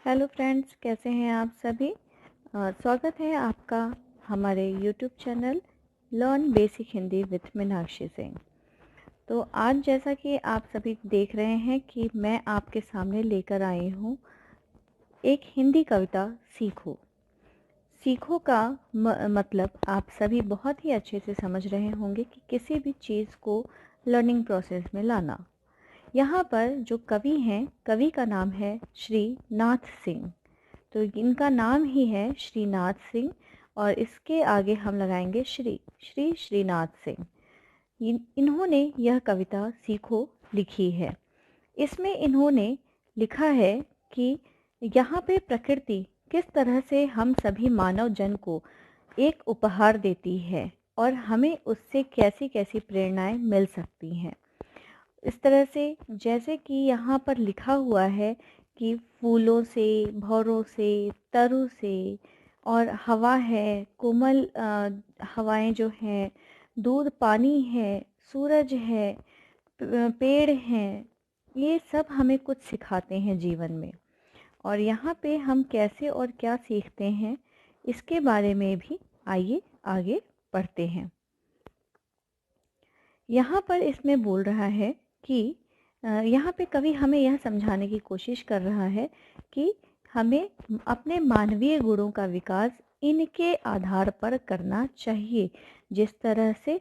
Hello friends, कैसे हैं आप सभी। स्वागत है आपका हमारे YouTube channel learn basic Hindi with Meenakshi Singh. तो आज जैसा कि आप सभी देख रहे हैं कि मैं आपके सामने लेकर आई हूँ एक हिंदी कविता सीखो। सीखो का मतलब आप सभी बहुत ही अच्छे से समझ रहे होंगे कि किसी भी चीज़ को लर्निंग प्रोसेस में लाना। यहाँ पर जो कवि हैं, कवि का नाम है श्री नाथ सिंह। तो इनका नाम ही है श्रीनाथ सिंह और इसके आगे हम लगाएंगे श्री श्रीनाथ सिंह। इन्होंने यह कविता सीखो लिखी है। इसमें इन्होंने लिखा है कि यहाँ पे प्रकृति किस तरह से हम सभी मानव जन को एक उपहार देती है और हमें उससे कैसी कैसी प्रेरणाएं मिल सकती हैं। इस तरह से जैसे कि यहाँ पर लिखा हुआ है कि फूलों से, भौरों से, तरु से और हवा है, कोमल हवाएं जो हैं, दूध पानी है, सूरज है, पेड़ हैं, ये सब हमें कुछ सिखाते हैं जीवन में। और यहाँ पे हम कैसे और क्या सीखते हैं इसके बारे में भी आइए आगे पढ़ते हैं। यहाँ पर इसमें बोल रहा है कि यहाँ पे कवि हमें यह समझाने की कोशिश कर रहा है कि हमें अपने मानवीय गुणों का विकास इनके आधार पर करना चाहिए। जिस तरह से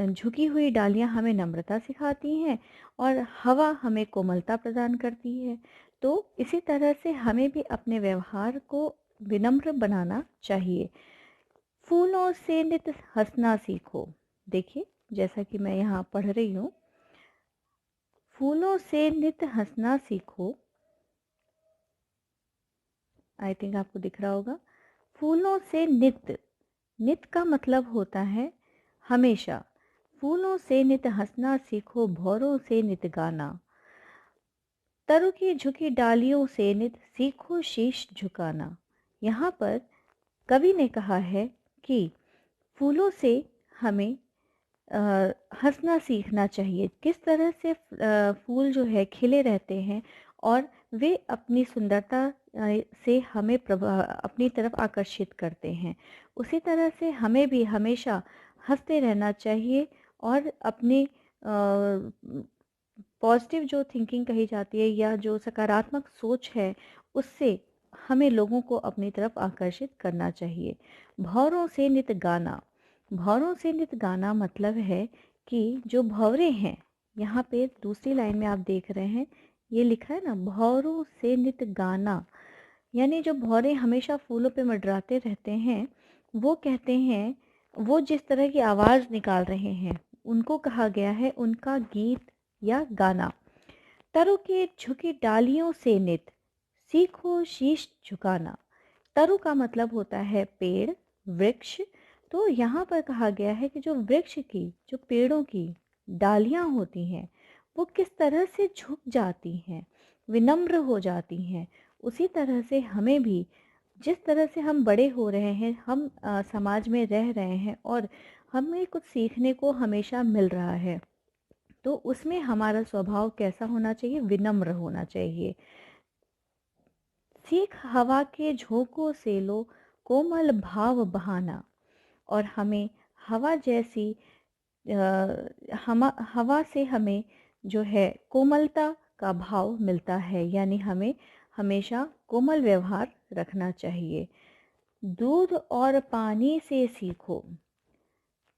झुकी हुई डालियाँ हमें नम्रता सिखाती हैं और हवा हमें कोमलता प्रदान करती है, तो इसी तरह से हमें भी अपने व्यवहार को विनम्र बनाना चाहिए। फूलों से नित हंसना सीखो। देखिए, जैसा कि मैं यहाँ पढ़ रही हूँ, फूलों से नित हंसना सीखो। आई थिंक आपको दिख रहा होगा। फूलों से नित, नित का मतलब होता है हमेशा। फूलों से नित हंसना सीखो, भौरों से नित गाना। तरु की झुकी डालियों से नित सीखो शीश झुकाना। यहाँ पर कवि ने कहा है कि फूलों से हमें हंसना सीखना चाहिए। किस तरह से फूल जो है खिले रहते हैं और वे अपनी सुंदरता से हमें अपनी तरफ आकर्षित करते हैं, उसी तरह से हमें भी हमेशा हंसते रहना चाहिए और अपने पॉजिटिव जो थिंकिंग कही जाती है या जो सकारात्मक सोच है, उससे हमें लोगों को अपनी तरफ आकर्षित करना चाहिए। भौरों से नित गाना। भौरों से नित गाना मतलब है कि जो भंवरे हैं, यहाँ पे दूसरी लाइन में आप देख रहे हैं, ये लिखा है ना, भौरों से नित गाना, यानी जो भौरे हमेशा फूलों पे मंडराते रहते हैं, वो कहते हैं, वो जिस तरह की आवाज़ निकाल रहे हैं उनको कहा गया है उनका गीत या गाना। तरु की झुकी डालियों से नित सीखो शीश झुकाना। तरु का मतलब होता है पेड़, वृक्ष। तो यहाँ पर कहा गया है कि जो वृक्ष की, जो पेड़ों की डालियाँ होती हैं, वो किस तरह से झुक जाती हैं, विनम्र हो जाती हैं। उसी तरह से हमें भी, जिस तरह से हम बड़े हो रहे हैं, हम समाज में रह रहे हैं और हमें कुछ सीखने को हमेशा मिल रहा है, तो उसमें हमारा स्वभाव कैसा होना चाहिए, विनम्र होना चाहिए। सीख हवा के झोंकों से लो कोमल भाव बहाना। और हमें हवा जैसी हवा से हमें जो है कोमलता का भाव मिलता है, यानी हमें हमेशा कोमल व्यवहार रखना चाहिए। दूध और पानी से सीखो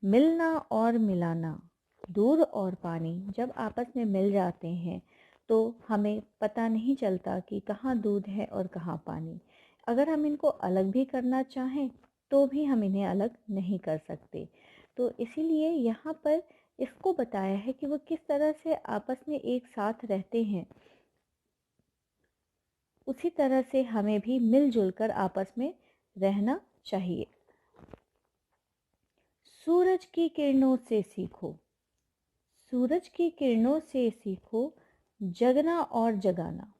मिलना और मिलाना। दूध और पानी जब आपस में मिल जाते हैं तो हमें पता नहीं चलता कि कहाँ दूध है और कहाँ पानी। अगर हम इनको अलग भी करना चाहें तो भी हम इन्हें अलग नहीं कर सकते। तो इसीलिए यहाँ पर इसको बताया है कि वो किस तरह से आपस में एक साथ रहते हैं, उसी तरह से हमें भी मिलजुल कर आपस में रहना चाहिए। सूरज की किरणों से सीखो। सूरज की किरणों से सीखो जगना और जगाना।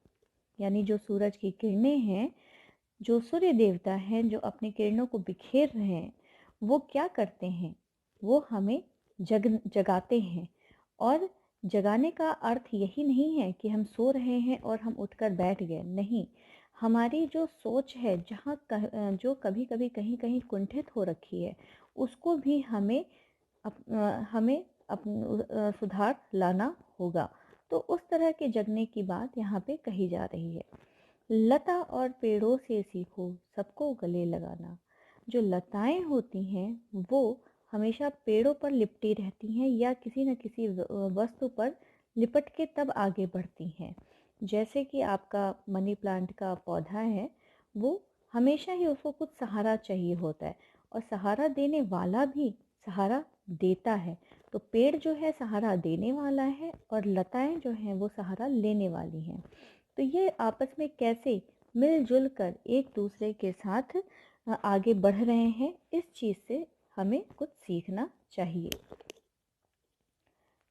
यानी जो सूरज की किरणें हैं, जो सूर्य देवता हैं, जो अपनी किरणों को बिखेर रहे हैं, वो क्या करते हैं, वो हमें जगाते हैं। और जगाने का अर्थ यही नहीं है कि हम सो रहे हैं और हम उठकर बैठ गए, नहीं। हमारी जो सोच है जो कभी कभी कहीं कहीं कुंठित हो रखी है, उसको भी हमें सुधार लाना होगा। तो उस तरह के जगने की बात यहाँ पे कही जा रही है। लता और पेड़ों से सीखो सबको गले लगाना। जो लताएं होती हैं वो हमेशा पेड़ों पर लिपटी रहती हैं या किसी न किसी वस्तु पर लिपट के तब आगे बढ़ती हैं। जैसे कि आपका मनी प्लांट का पौधा है, वो हमेशा ही उसको कुछ सहारा चाहिए होता है, और सहारा देने वाला भी सहारा देता है। तो पेड़ जो है सहारा देने वाला है और लताएं जो हैं वो सहारा लेने वाली हैं। तो ये आपस में कैसे मिलजुल कर एक दूसरे के साथ आगे बढ़ रहे हैं, इस चीज़ से हमें कुछ सीखना चाहिए।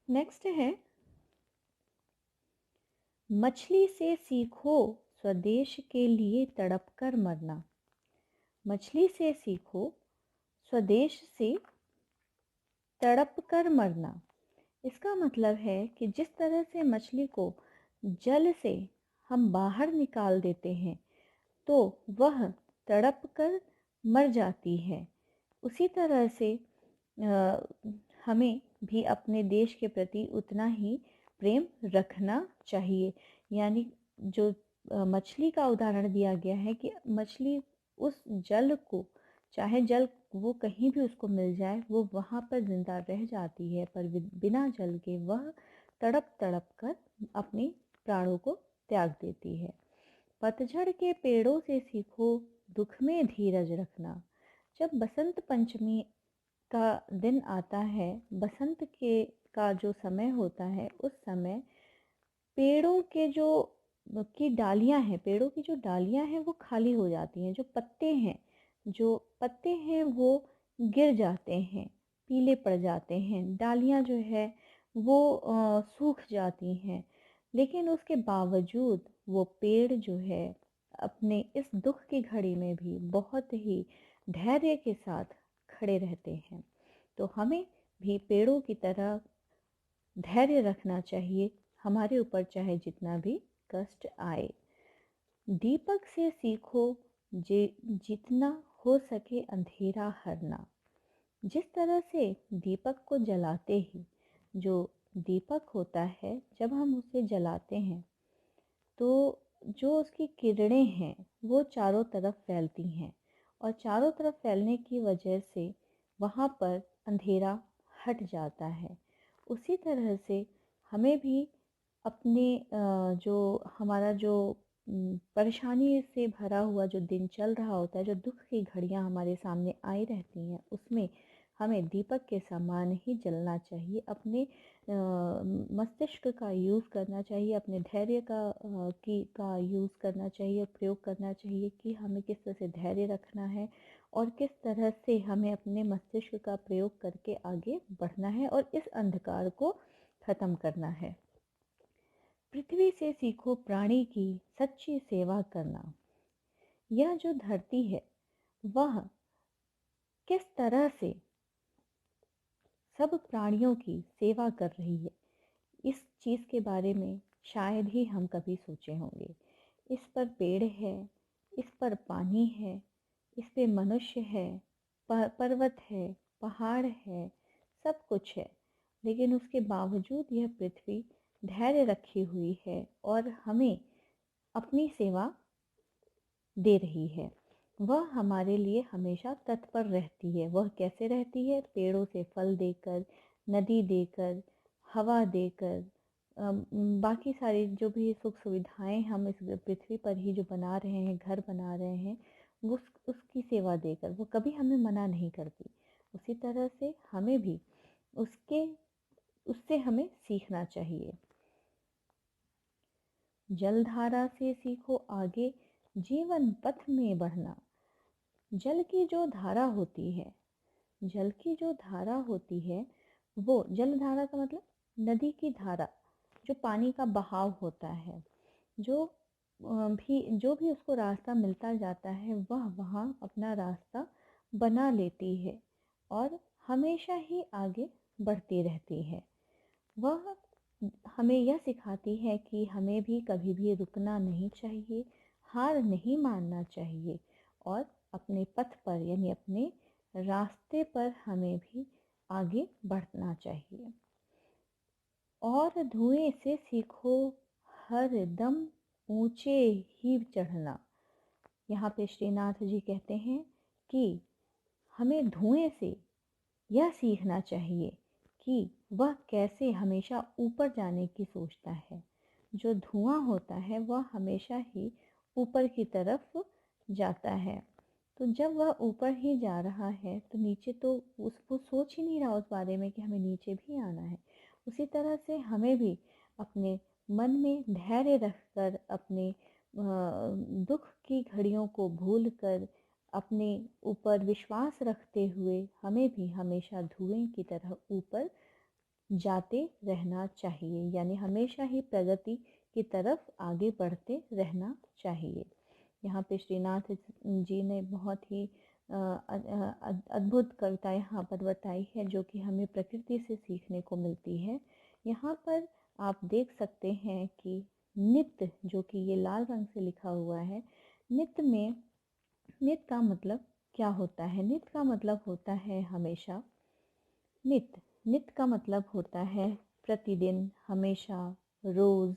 नेक्स्ट है, मछली से सीखो स्वदेश के लिए तड़प कर मरना। मछली से सीखो स्वदेश से तड़प कर मरना। इसका मतलब है कि जिस तरह से मछली को जल से हम बाहर निकाल देते हैं तो वह तड़प कर मर जाती है, उसी तरह से हमें भी अपने देश के प्रति उतना ही प्रेम रखना चाहिए। यानी जो मछली का उदाहरण दिया गया है कि मछली उस जल को, चाहे जल वो कहीं भी उसको मिल जाए, वो वहाँ पर जिंदा रह जाती है, पर बिना जल के वह तड़प तड़प कर अपने प्राणों को त्याग देती है। पतझड़ के पेड़ों से सीखो दुख में धीरज रखना। जब बसंत पंचमी का दिन आता है, बसंत के का जो समय होता है, उस समय पेड़ों के जो की डालियां हैं, पेड़ों की जो डालियां हैं वो खाली हो जाती हैं। जो पत्ते हैं वो गिर जाते हैं, पीले पड़ जाते हैं, डालियां जो है वो सूख जाती हैं। लेकिन उसके बावजूद वो पेड़ जो है अपने इस दुख की घड़ी में भी बहुत ही धैर्य के साथ खड़े रहते हैं। तो हमें भी पेड़ों की तरह धैर्य रखना चाहिए, हमारे ऊपर चाहे जितना भी कष्ट आए। दीपक से सीखो जितना हो सके अंधेरा हरना। जिस तरह से दीपक को जलाते ही, जो दीपक होता है जब हम उसे जलाते हैं तो जो उसकी किरणें हैं वो चारों तरफ फैलती हैं, और चारों तरफ फैलने की वजह से वहाँ पर अंधेरा हट जाता है। उसी तरह से हमें भी अपने जो हमारा जो परेशानी से भरा हुआ जो दिन चल रहा होता है, जो दुख की घड़ियाँ हमारे सामने आई रहती हैं, उसमें हमें दीपक के समान ही जलना चाहिए। अपने मस्तिष्क का यूज़ करना चाहिए, अपने धैर्य का यूज़ करना चाहिए, प्रयोग करना चाहिए कि हमें किस तरह से धैर्य रखना है और किस तरह से हमें अपने मस्तिष्क का प्रयोग करके आगे बढ़ना है और इस अंधकार को ख़त्म करना है। पृथ्वी से सीखो प्राणी की सच्ची सेवा करना। यह जो धरती है वह किस तरह से सब प्राणियों की सेवा कर रही है, इस चीज़ के बारे में शायद ही हम कभी सोचे होंगे। इस पर पेड़ है, इस पर पानी है, इस पे मनुष्य है, पर्वत है, पहाड़ है, सब कुछ है, लेकिन उसके बावजूद यह पृथ्वी धैर्य रखी हुई है और हमें अपनी सेवा दे रही है। वह हमारे लिए हमेशा तत्पर रहती है। वह कैसे रहती है? पेड़ों से फल देकर, नदी देकर, हवा देकर, बाकी सारी जो भी सुख सुविधाएं हम इस पृथ्वी पर ही जो बना रहे हैं, घर बना रहे हैं, वो उसकी सेवा देकर वो कभी हमें मना नहीं करती। उसी तरह से हमें भी उससे हमें सीखना चाहिए। जलधारा से सीखो आगे जीवन पथ में बढ़ना। जल की जो धारा होती है, जल की जो धारा होती है, वो जलधारा का मतलब नदी की धारा, जो पानी का बहाव होता है, जो भी उसको रास्ता मिलता जाता है वह वहाँ अपना रास्ता बना लेती है और हमेशा ही आगे बढ़ती रहती है। वह हमें यह सिखाती है कि हमें भी कभी भी रुकना नहीं चाहिए, हार नहीं मानना चाहिए और अपने पथ पर यानी अपने रास्ते पर हमें भी आगे बढ़ना चाहिए। और धुएं से सीखो हर दम ऊंचे ही चढ़ना। यहाँ पे श्रीनाथ जी कहते हैं कि हमें धुएं से यह सीखना चाहिए कि वह कैसे हमेशा ऊपर जाने की सोचता है। जो धुआं होता है वह हमेशा ही ऊपर की तरफ जाता है। तो जब वह ऊपर ही जा रहा है तो नीचे तो उसको सोच ही नहीं रहा उस बारे में कि हमें नीचे भी आना है। उसी तरह से हमें भी अपने मन में धैर्य रखकर अपने दुख की घड़ियों को भूलकर अपने ऊपर विश्वास रखते हुए हमें भी हमेशा धुएं की तरह ऊपर जाते रहना चाहिए, यानी हमेशा ही प्रगति की तरफ आगे बढ़ते रहना चाहिए। यहाँ पे श्रीनाथ जी ने बहुत ही अद्भुत कविता यहाँ पर बताई है जो कि हमें प्रकृति से सीखने को मिलती है। यहाँ पर आप देख सकते हैं कि नित्य, जो कि ये लाल रंग से लिखा हुआ है, नित्य में नित्य का मतलब क्या होता है? नित्य का मतलब होता है हमेशा। नित्य नित्य का मतलब होता है प्रतिदिन, हमेशा, रोज।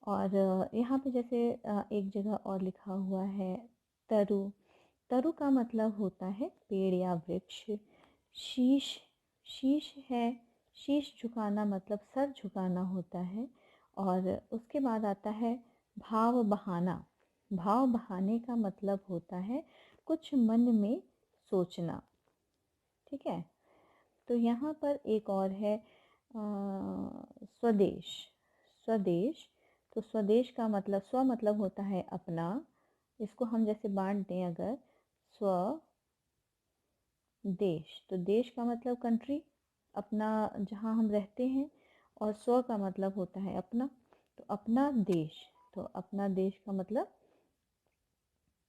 और यहाँ पे जैसे एक जगह और लिखा हुआ है तरु। तरु का मतलब होता है पेड़ या वृक्ष। शीश, शीश है, शीश झुकाना मतलब सर झुकाना होता है। और उसके बाद आता है भाव बहाना। भाव बहाने का मतलब होता है कुछ मन में सोचना। ठीक है। तो यहाँ पर एक और है स्वदेश। स्वदेश, तो स्वदेश का मतलब, स्व मतलब होता है अपना। इसको हम जैसे बांट दें अगर, स्व देश, तो देश का मतलब कंट्री, अपना जहाँ हम रहते हैं। और स्व का मतलब होता है अपना, तो अपना देश, तो अपना देश का मतलब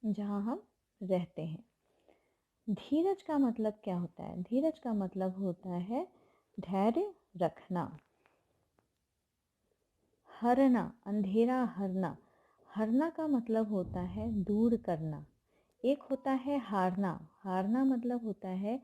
जहाँ हम रहते हैं। धीरज का मतलब क्या होता है? धीरज का मतलब होता है धैर्य रखना। हरना, अंधेरा हरना। हरना का मतलब होता है दूर करना। एक होता है हारना। हारना मतलब होता है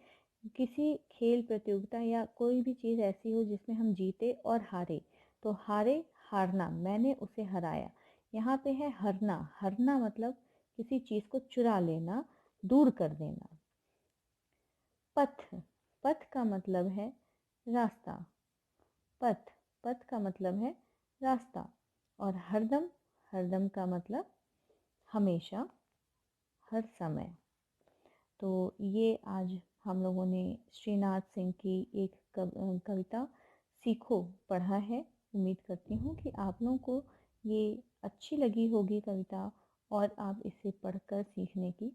किसी खेल प्रतियोगिता या कोई भी चीज़ ऐसी हो जिसमें हम जीते और हारे, तो हारे, हारना, मैंने उसे हराया। यहाँ पे है हरना। हरना मतलब किसी चीज़ को चुरा लेना, दूर कर देना। पथ, पथ का मतलब है रास्ता। पथ, पथ का मतलब है रास्ता। और हरदम, हरदम का मतलब हमेशा, हर समय। तो ये आज हम लोगों ने श्रीनाथ सिंह की एक कविता सीखो पढ़ा है। उम्मीद करती हूँ कि आप लोगों को ये अच्छी लगी होगी कविता और आप इसे पढ़कर सीखने की